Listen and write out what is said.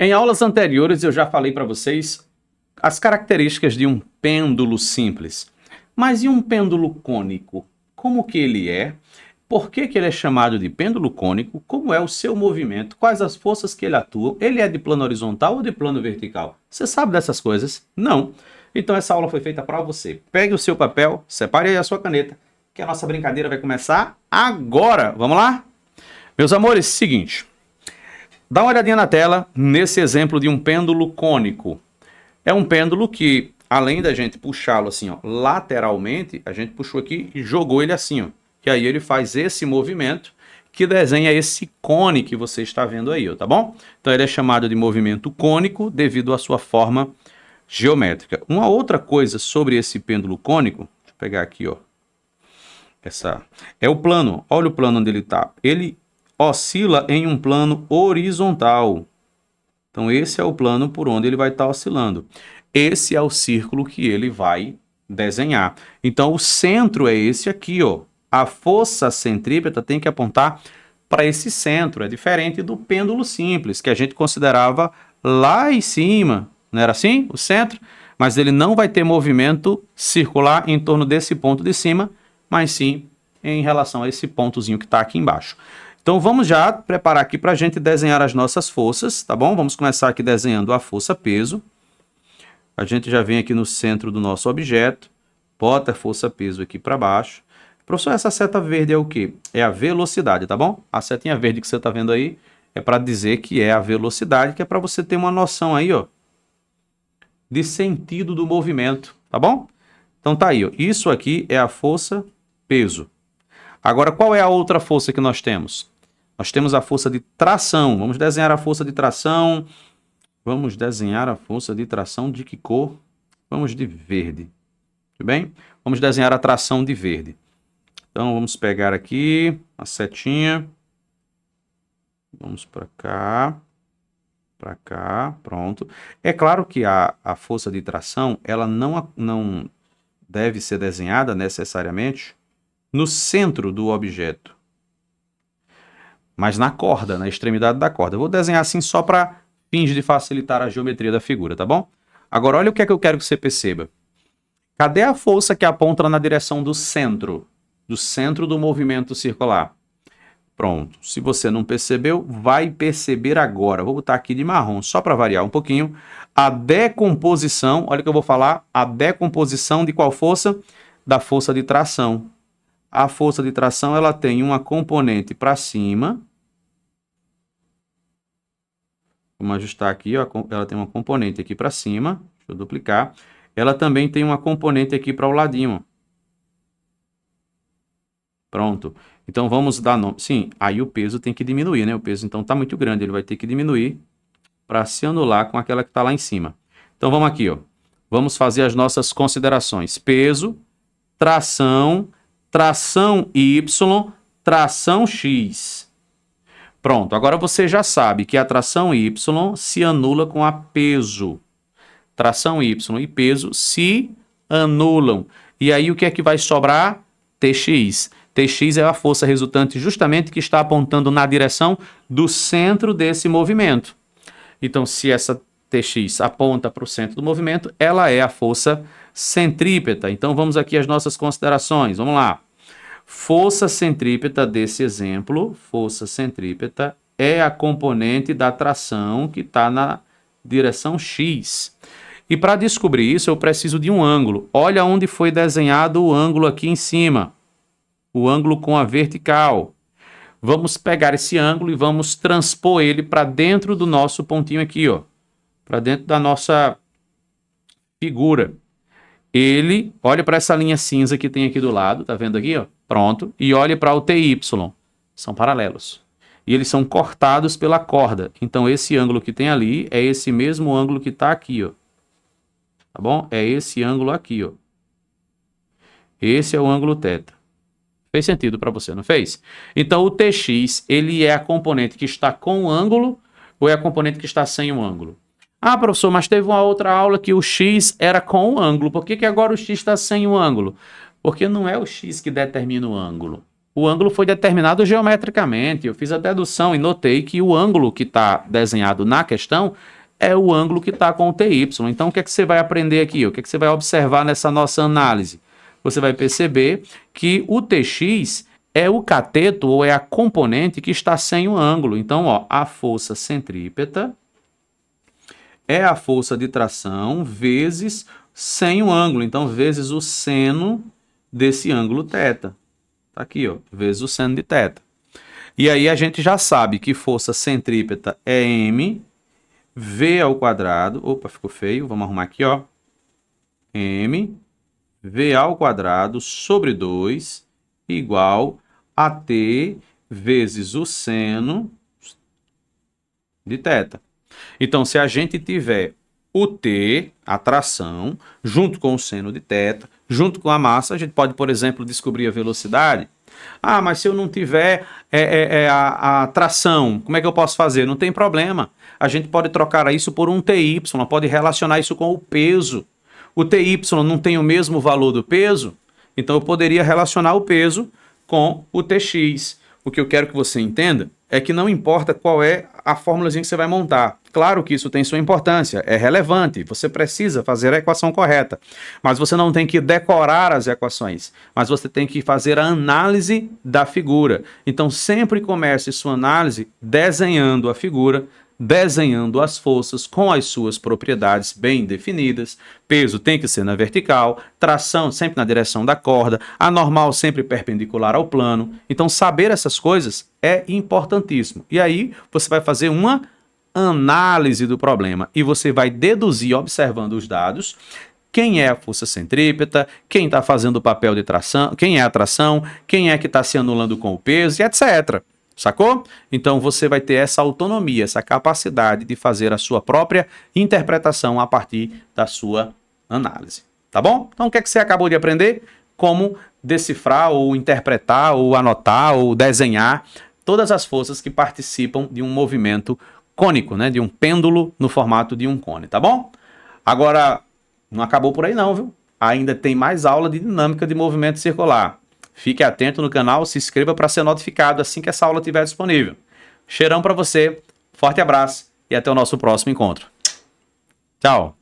Em aulas anteriores eu já falei para vocês as características de um pêndulo simples. Mas e um pêndulo cônico? Como que ele é? Por que que ele é chamado de pêndulo cônico? Como é o seu movimento? Quais as forças que ele atua? Ele é de plano horizontal ou de plano vertical? Você sabe dessas coisas? Não. Então essa aula foi feita para você. Pegue o seu papel, separe aí a sua caneta, que a nossa brincadeira vai começar agora. Vamos lá? Meus amores, seguinte. Dá uma olhadinha na tela nesse exemplo de um pêndulo cônico. É um pêndulo que, além da gente puxá-lo assim, ó, lateralmente, a gente puxou aqui e jogou ele assim, ó. E aí ele faz esse movimento que desenha esse cone que você está vendo aí, ó, tá bom? Então ele é chamado de movimento cônico devido à sua forma geométrica. Uma outra coisa sobre esse pêndulo cônico, deixa eu pegar aqui, ó. É o plano. Olha o plano onde ele está. Ele oscila em um plano horizontal. Então esse é o plano por onde ele vai estar oscilando. Esse é o círculo que ele vai desenhar. Então o centro é esse aqui, ó. A força centrípeta tem que apontar para esse centro. É diferente do pêndulo simples, que a gente considerava lá em cima. Não era assim? O centro? Mas ele não vai ter movimento circular em torno desse ponto de cima, mas sim em relação a esse pontozinho que está aqui embaixo. Então vamos já preparar aqui para a gente desenhar as nossas forças, tá bom? Vamos começar aqui desenhando a força peso. A gente já vem aqui no centro do nosso objeto, bota a força peso aqui para baixo. Professor, essa seta verde é o quê? É a velocidade, tá bom? A setinha verde que você está vendo aí é para dizer que é a velocidade, que é para você ter uma noção aí, ó, de sentido do movimento, tá bom? Então tá aí, ó. Isso aqui é a força peso. Agora, qual é a outra força que nós temos? Nós temos a força de tração. Vamos desenhar a força de tração. Vamos desenhar a força de tração de que cor? Vamos de verde. Tudo bem? Vamos desenhar a tração de verde. Então, vamos pegar aqui a setinha. Vamos para cá, pronto. É claro que a força de tração, ela não deve ser desenhada necessariamente no centro do objeto, mas na corda, na extremidade da corda. Eu vou desenhar assim só para fins de facilitar a geometria da figura, tá bom? Agora, olha o que é que eu quero que você perceba. Cadê a força que aponta na direção do centro do movimento circular? Pronto. Se você não percebeu, vai perceber agora. Vou botar aqui de marrom, só para variar um pouquinho. A decomposição, olha o que eu vou falar, a decomposição de qual força? Da força de tração. A força de tração, ela tem uma componente para cima. Vamos ajustar aqui, ó, ela tem uma componente aqui para cima. Deixa eu duplicar. Ela também tem uma componente aqui para o ladinho. Pronto. Então vamos dar nome. Sim, aí o peso tem que diminuir, né? O peso então está muito grande, ele vai ter que diminuir para se anular com aquela que está lá em cima. Então vamos aqui, ó. Vamos fazer as nossas considerações. Peso, tração, tração Y, tração X. Pronto, agora você já sabe que a tração Y se anula com a peso. Tração Y e peso se anulam. E aí o que é que vai sobrar? Tx. Tx é a força resultante justamente que está apontando na direção do centro desse movimento. Então, se essa Tx aponta para o centro do movimento, ela é a força centrípeta. Então, vamos aqui às nossas considerações. Vamos lá. Força centrípeta desse exemplo, força centrípeta, é a componente da tração que está na direção X. E para descobrir isso, eu preciso de um ângulo. Olha onde foi desenhado o ângulo aqui em cima. O ângulo com a vertical. Vamos pegar esse ângulo e vamos transpor ele para dentro do nosso pontinho aqui, ó. Para dentro da nossa figura. Ele, olha para essa linha cinza que tem aqui do lado, tá vendo aqui, ó? Pronto. E olhe para o TY. São paralelos. E eles são cortados pela corda. Então esse ângulo que tem ali é esse mesmo ângulo que está aqui, ó. Tá bom? É esse ângulo aqui, ó. Esse é o ângulo θ. Fez sentido para você, não fez? Então, o Tx, ele é a componente que está com o ângulo ou é a componente que está sem o ângulo? Ah, professor, mas teve uma outra aula que o x era com o ângulo. Por que que agora o x está sem o ângulo? Porque não é o x que determina o ângulo. O ângulo foi determinado geometricamente. Eu fiz a dedução e notei que o ângulo que está desenhado na questão é o ângulo que está com o TY. Então, o que é que você vai aprender aqui? O que é que você vai observar nessa nossa análise? Você vai perceber que o TX é o cateto ou é a componente que está sem o ângulo. Então, ó, a força centrípeta é a força de tração vezes sem o ângulo. Então, vezes o seno desse ângulo θ. Tá aqui, ó, vezes o seno de θ. E aí a gente já sabe que força centrípeta é m, v ao quadrado. Opa, ficou feio. Vamos arrumar aqui, ó. M, v ao quadrado sobre 2 igual a t vezes o seno de θ. Então, se a gente tiver o t, a tração, junto com o seno de θ, junto com a massa, a gente pode, por exemplo, descobrir a velocidade. Ah, mas se eu não tiver a tração, como é que eu posso fazer? Não tem problema. A gente pode trocar isso por um TY, pode relacionar isso com o peso. O TY não tem o mesmo valor do peso, então eu poderia relacionar o peso com o TX. O que eu quero que você entenda é que não importa qual é a fórmulazinha que você vai montar. Claro que isso tem sua importância, é relevante, você precisa fazer a equação correta, mas você não tem que decorar as equações, mas você tem que fazer a análise da figura. Então sempre comece sua análise desenhando a figura, desenhando as forças com as suas propriedades bem definidas. Peso tem que ser na vertical, tração sempre na direção da corda, a normal sempre perpendicular ao plano. Então saber essas coisas é importantíssimo. E aí você vai fazer uma análise do problema e você vai deduzir observando os dados quem é a força centrípeta, quem está fazendo o papel de tração, quem é a tração, quem é que está se anulando com o peso e etc. Sacou? Então você vai ter essa autonomia, essa capacidade de fazer a sua própria interpretação a partir da sua análise. Tá bom? Então o que é que você acabou de aprender? Como decifrar ou interpretar ou anotar ou desenhar todas as forças que participam de um movimento cônico, né? De um pêndulo no formato de um cone, tá bom? Agora, não acabou por aí não, viu? Ainda tem mais aula de dinâmica de movimento circular. Fique atento no canal, se inscreva para ser notificado assim que essa aula estiver disponível. Cheirão para você, forte abraço e até o nosso próximo encontro. Tchau!